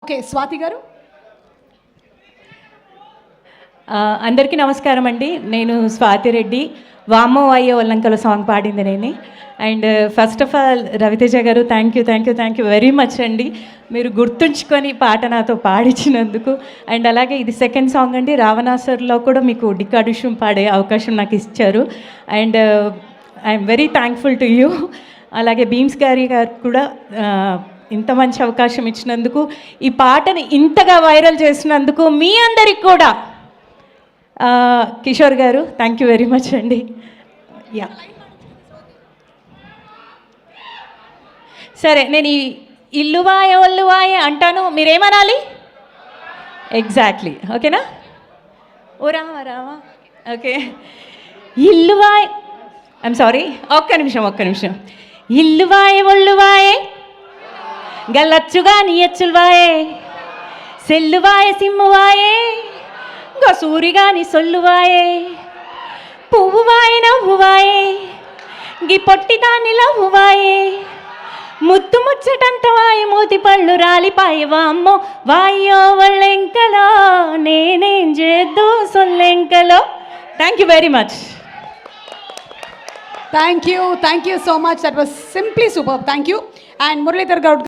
Okay, Swathi గారు. అందరికీ నమస్కారం అండి. నేను స్వాతి రెడ్డి. వామో అయ్యో ఒల్లంకలో సాంగ్ పాడింది నేనే. And first of all Raviteja garu thank you very much అండి. మీరు గుర్తుంచుకొని పాట నాతో పాడించినందుకు. అండ్ అలాగే ఇది సెకండ్ సాంగ్ అండి. రావణాసురులో కూడా మీకు డికాడిషం పాడే అవకాశం నాకు ఇచ్చారు. And I'm very thankful to you. అలాగే భీమ్స్ గారు కూడా ఇంత మంచి అవకాశం ఇచ్చినందుకు, ఈ పాటని ఇంతగా వైరల్ చేసినందుకు మీ అందరికి కూడా కిషోర్ గారు థ్యాంక్ యూ వెరీ మచ్ అండి. యా సరే, నేను ఈ ఇల్లువాయ ఒల్లువాయ అంటాను, మీరేమనాలి ఎగ్జాక్ట్లీ. ఓకేనా? ఓ రావా రావా. ఓకే, ఇల్లువాయ ఐఎమ్ సారీ, ఒక్క నిమిషం. ఇల్లువాయ ఒల్లువాయే గల్లచ్చుగా నీయచ్చుల్వాయే సెల్లువాయ సిమ్మువాయే గసూరిగాని సొల్లువాయే పువ్వువాయ నవ్వువాయే గి పొట్టిదాన్ని లవ్వువాయే ముత్తు ముచ్చటంతవాయి మూతి పళ్ళు రాలిపాయి వామ్మో వాయ్యో వళ్ళెంకలో నేనేం చేద్దు సొల్లెంకలో. Thank you very much. Thank you so much. That was simply super. Thank you. And Muralidhar Goud